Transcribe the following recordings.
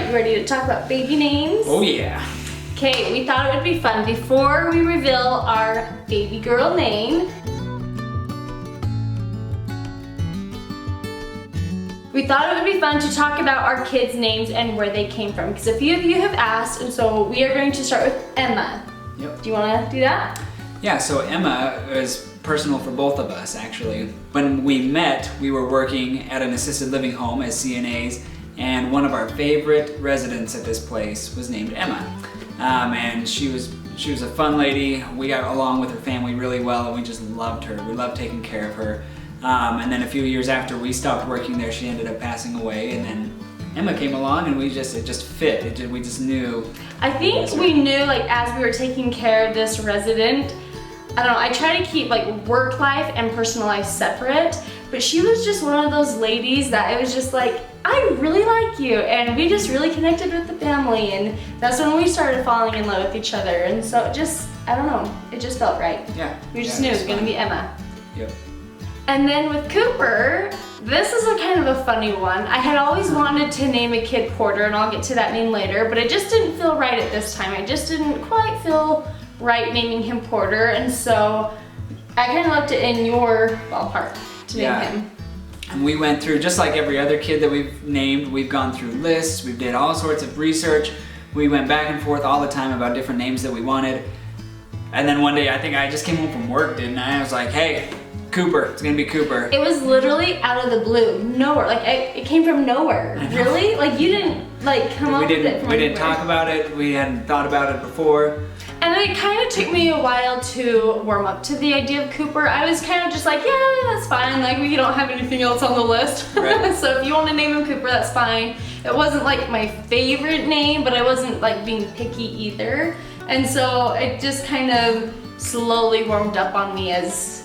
right, you ready to talk about baby names? Oh yeah. Okay, we thought it would be fun before we reveal our baby girl name. We thought it would be fun to talk about our kids' names and where they came from, because a few of you have asked, and so we are going to start with Emma. Yep. Do you want to do that? Yeah, so Emma is personal for both of us, actually. When we met, we were working at an assisted living home as CNAs, and one of our favorite residents at this place was named Emma. And she was a fun lady. We got along with her family really well, and we just loved her. We loved taking care of her. And then a few years after we stopped working there, she ended up passing away, and then Emma came along, and it just fit. We just knew. I think we knew, like, as we were taking care of this resident, I don't know, I try to keep like work life and personal life separate, but she was just one of those ladies that it was just like, I really like you, and we just really connected with the family, and that's when we started falling in love with each other, and so it just, I don't know, it just felt right. Yeah. We just knew it was gonna be Emma. Yep. And then with Cooper, this is a kind of a funny one. I had always wanted to name a kid Porter, and I'll get to that name later, but it just didn't feel right at this time. I just didn't quite feel right naming him Porter, and so I kind of left it in your ballpark to name him. And we went through, just like every other kid that we've named, we've gone through lists, we did all sorts of research, we went back and forth all the time about different names that we wanted. And then one day, I think I just came home from work, didn't I? I was like, hey, Cooper, it's gonna be Cooper. It was literally out of the blue, nowhere. Like, it came from nowhere. Really? Like, you didn't like come up with it from We didn't anywhere. talk about it, we hadn't thought about it before. And it kind of took me a while to warm up to the idea of Cooper. I was kind of just like, yeah, that's fine. Like, we don't have anything else on the list. Right. So if you want to name him Cooper, that's fine. It wasn't like my favorite name, but I wasn't like being picky either. And so it just kind of slowly warmed up on me as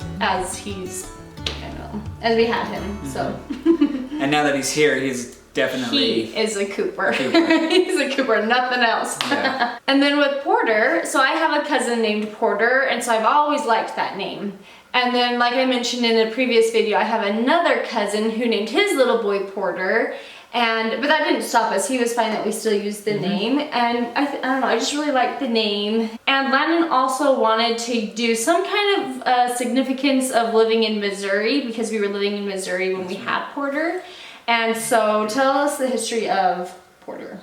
he's, I don't know, as we had him, so. And now that he's here, he's definitely... He is a Cooper. He's a Cooper, nothing else. Yeah. And then with Porter, so I have a cousin named Porter, and so I've always liked that name. And then, like I mentioned in a previous video, I have another cousin who named his little boy Porter. But that didn't stop us. He was fine that we still used the name. And I don't know, I just really liked the name. And Landon also wanted to do some kind of significance of living in Missouri, because we were living in Missouri when we had Porter. And so tell us the history of Porter.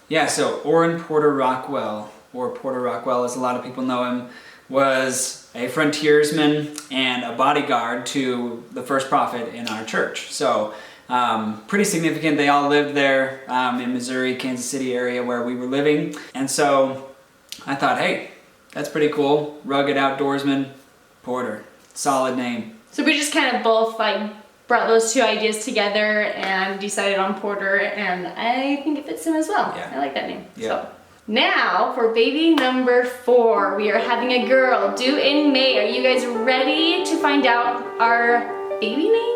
Yeah, so Orrin Porter Rockwell, or Porter Rockwell as a lot of people know him, was a frontiersman and a bodyguard to the first prophet in our church. So pretty significant. They all lived there in Missouri, Kansas City area where we were living. And so I thought, hey, that's pretty cool. Rugged outdoorsman, Porter. Solid name. So we just kind of both like brought those two ideas together and decided on Porter, and I think it fits him as well. Yeah. I like that name. Yeah. So now for baby number 4, we are having a girl due in May. Are you guys ready to find out our baby name?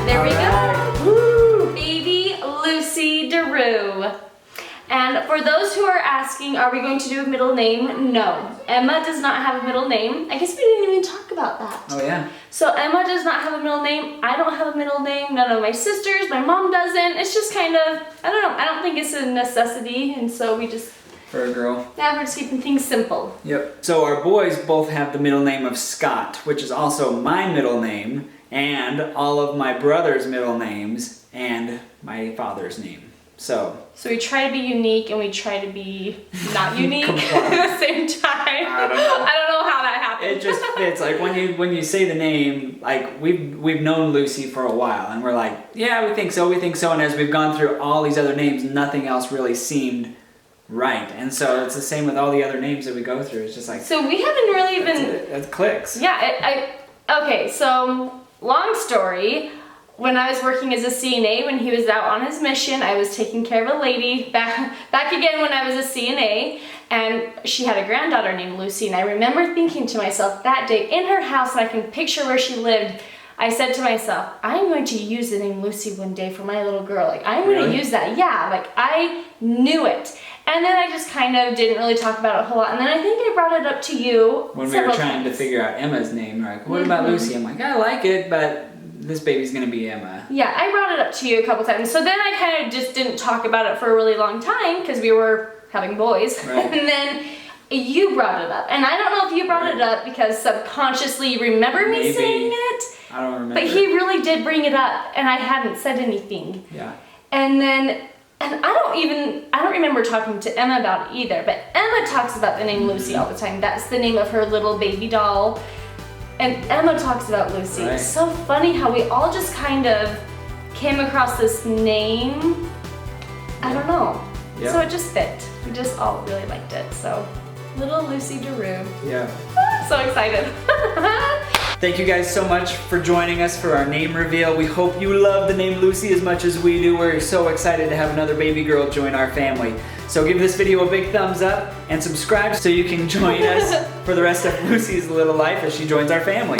There we Alright. go. Woo! Baby Lucy Deru. And for those who are asking, are we going to do a middle name? No. Emma does not have a middle name. I guess we didn't even talk about that. Oh yeah. So Emma does not have a middle name. I don't have a middle name. None of my sisters, my mom doesn't. It's just kind of, I don't know. I don't think it's a necessity. And so we just, For a girl. yeah, we're just keeping things simple. Yep. So our boys both have the middle name of Scott, which is also my middle name, and all of my brother's middle names, and my father's name. So we try to be unique and we try to be not unique at the same time. I don't know. I don't know how that happened. it just fits. Like when you say the name, like we've known Lucy for a while, and we're like, yeah, we think so. And as we've gone through all these other names, nothing else really seemed right. And so it's the same with all the other names that we go through. It's just like, So we haven't really been. it clicks. Yeah, okay, so long story. When I was working as a CNA, when he was out on his mission, I was taking care of a lady back again when I was a CNA, and she had a granddaughter named Lucy, and I remember thinking to myself that day in her house, and I can picture where she lived, I said to myself, I'm going to use the name Lucy one day for my little girl. Like, I'm going to use that. Yeah, like I knew it. And then I just kind of didn't really talk about it a whole lot. And then I think I brought it up to you When we were trying to figure out Emma's name, we're like, what about Lucy? I'm like, I like it, but this baby's gonna be Emma. Yeah, I brought it up to you a couple times. So then I kind of just didn't talk about it for a really long time because we were having boys. Right. And then you brought it up. And I don't know if you brought it up because subconsciously you remember me Maybe. saying it. I don't remember. But he really did bring it up and I hadn't said anything. Yeah. And then, and I don't remember talking to Emma about it either, but Emma talks about the name Lucy all the time. That's the name of her little baby doll. And Emma talks about Lucy. Right. It's so funny how we all just kind of came across this name. I don't know. Yeah. So it just fit. We just all really liked it. So, little Lucy Deru. Yeah. So excited. Thank you guys so much for joining us for our name reveal. We hope you love the name Lucy as much as we do. We're so excited to have another baby girl join our family. So give this video a big thumbs up and subscribe so you can join us for the rest of Lucy's little life as she joins our family.